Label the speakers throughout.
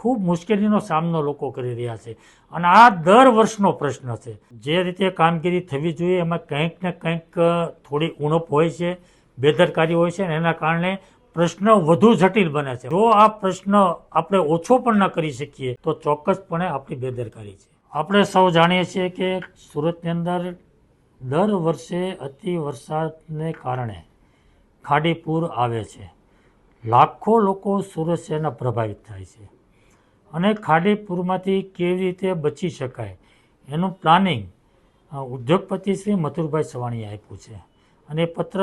Speaker 1: ખૂબ મુશ્કેલીનો સામનો લોકો કરી રહ્યા છે અને આ દર વર્ષનો પ્રશ્ન છે. જે રીતે કામગીરી થવી જોઈએ એમાં કંઈક ને કંઈક થોડી ઉણપ હોય છે, બેદરકારી હોય છે અને એના કારણે પ્રશ્ન વધુ જટિલ બને છે. જો આ પ્રશ્ન આપણે ઓછો પણ ન કરી શકીએ તો ચોક્કસપણે આપણી બેદરકારી છે. આપણે સૌ જાણીએ છીએ કે સુરતની અંદર દર વર્ષે અતિ વરસાદને કારણે ખાડી પૂર આવે છે. લાખો લોકો સુરત શહેરના પ્રભાવિત થાય છે અને ખાડી પૂરમાંથી કેવી રીતે બચી શકાય એનું પ્લાનિંગ ઉદ્યોગપતિ શ્રી મથુરભાઈ સવાણીએ આપ્યું છે અને એ પત્ર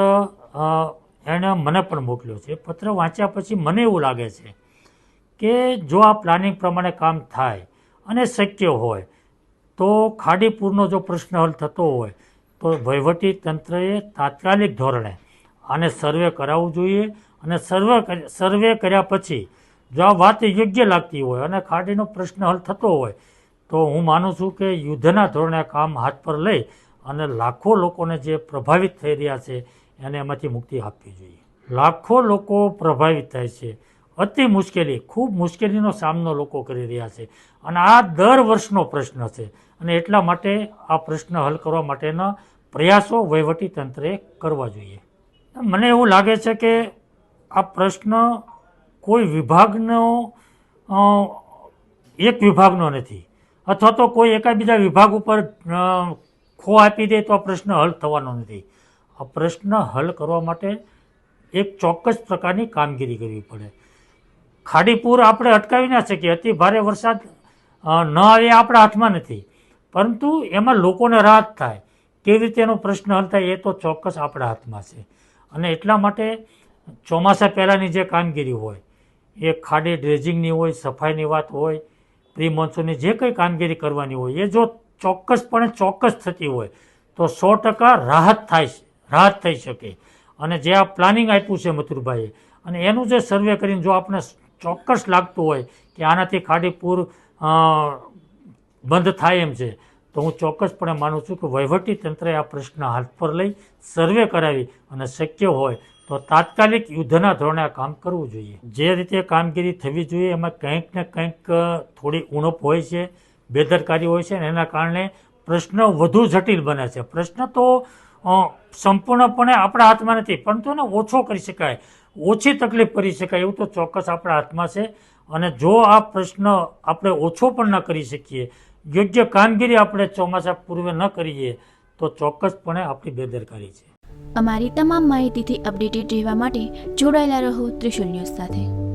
Speaker 1: એણે મને પણ મોકલ્યો છે. પત્ર વાંચ્યા પછી મને એવું લાગે છે કે જો આ પ્લાનિંગ પ્રમાણે કામ થાય અને શક્ય હોય તો ખાડીપુરનો જો પ્રશ્ન હલ થતો હોય તો વહીવટી તંત્રએ તાત્કાલિક ધોરણે આને સર્વે કરાવવું જોઈએ અને સર્વે કર્યા પછી જો આ વાત યોગ્ય લાગતી હોય અને ખાડીનો પ્રશ્ન હલ થતો હોય તો હું માનું છું કે યુદ્ધના ધોરણે આ કામ હાથ પર લઈ અને લાખો લોકોને જે પ્રભાવિત થઈ રહ્યા છે એને એમાંથી મુક્તિ આપવી જોઈએ. લાખો લોકો પ્રભાવિત થાય છે, અતિ મુશ્કેલી, ખૂબ મુશ્કેલીનો સામનો લોકો કરી રહ્યા છે અને આ દર વર્ષનો પ્રશ્ન છે અને એટલા માટે આ પ્રશ્ન હલ કરવા માટેના પ્રયાસો વહીવટી તંત્રએ કરવા જોઈએ. મને એવું લાગે છે કે આ પ્રશ્ન કોઈ વિભાગનો એક વિભાગનો નથી અથવા તો કોઈ એકાબીજા વિભાગ ઉપર ખો આપી દે તો આ પ્રશ્ન હલ થવાનો નથી. આ પ્રશ્ન હલ કરવા માટે એક ચોક્કસ પ્રકારની કામગીરી કરવી પડે. ખાડીપુર આપણે અટકાવી ના શકીએ, અતિ ભારે વરસાદ ન આવે આપણા હાથમાં નથી, પરંતુ એમાં લોકોને રાહત થાય કેવી રીતે એનો પ્રશ્ન હલ થાય એ તો ચોક્કસ આપણા હાથમાં છે. અને એટલા માટે ચોમાસા પહેલાંની જે કામગીરી હોય એ ખાડી ડ્રેજિંગની હોય, સફાઈની વાત હોય, પ્રી મોન્સૂનની જે કંઈ કામગીરી કરવાની હોય એ જો ચોક્કસ થતી હોય તો 100% રાહત થઈ શકે. અને જે આ પ્લાનિંગ આપ્યું છે મથુરભાઈએ અને એનું જે સર્વે કરીને જો આપણે ચોક્કસ લાગતું હોય કે આનાથી ખાડીપુર બંધ થાય એમ છે તો હું ચોક્કસપણે માનું છું કે વહીવટી તંત્રએ આ પ્રશ્ન હાથ પર લઈ સર્વે કરાવી અને શક્ય હોય તો તાત્કાલિક યુદ્ધના ધોરણે આ કામ કરવું જોઈએ. જે રીતે કામગીરી થવી જોઈએ એમાં કંઈક ને કંઈક થોડી ઉણપ હોય છે, બેદરકારી હોય છે અને એના કારણે પ્રશ્ન વધુ જટિલ બને છે. પ્રશ્ન તો સંપૂર્ણપણે આપણા હાથમાં નથી, પરંતુ એને ઓછો કરી શકાય, ઓછી તકલીફ કરી શકાય એવું તો ચોક્કસ આપણા હાથમાં છે. અને જો આ પ્રશ્ન આપણે ઓછો પણ ન કરી શકીએ, યોગ્ય કામગીરી આપણે ચોમાસા પૂર્વે ન કરીએ તો ચોક્કસપણે આપણી બેદરકારી છે.
Speaker 2: અમારી તમામ માહિતીથી અપડેટેડ રહેવા માટે જોડાયેલા રહો ત્રિશુલ ન્યૂઝ સાથે.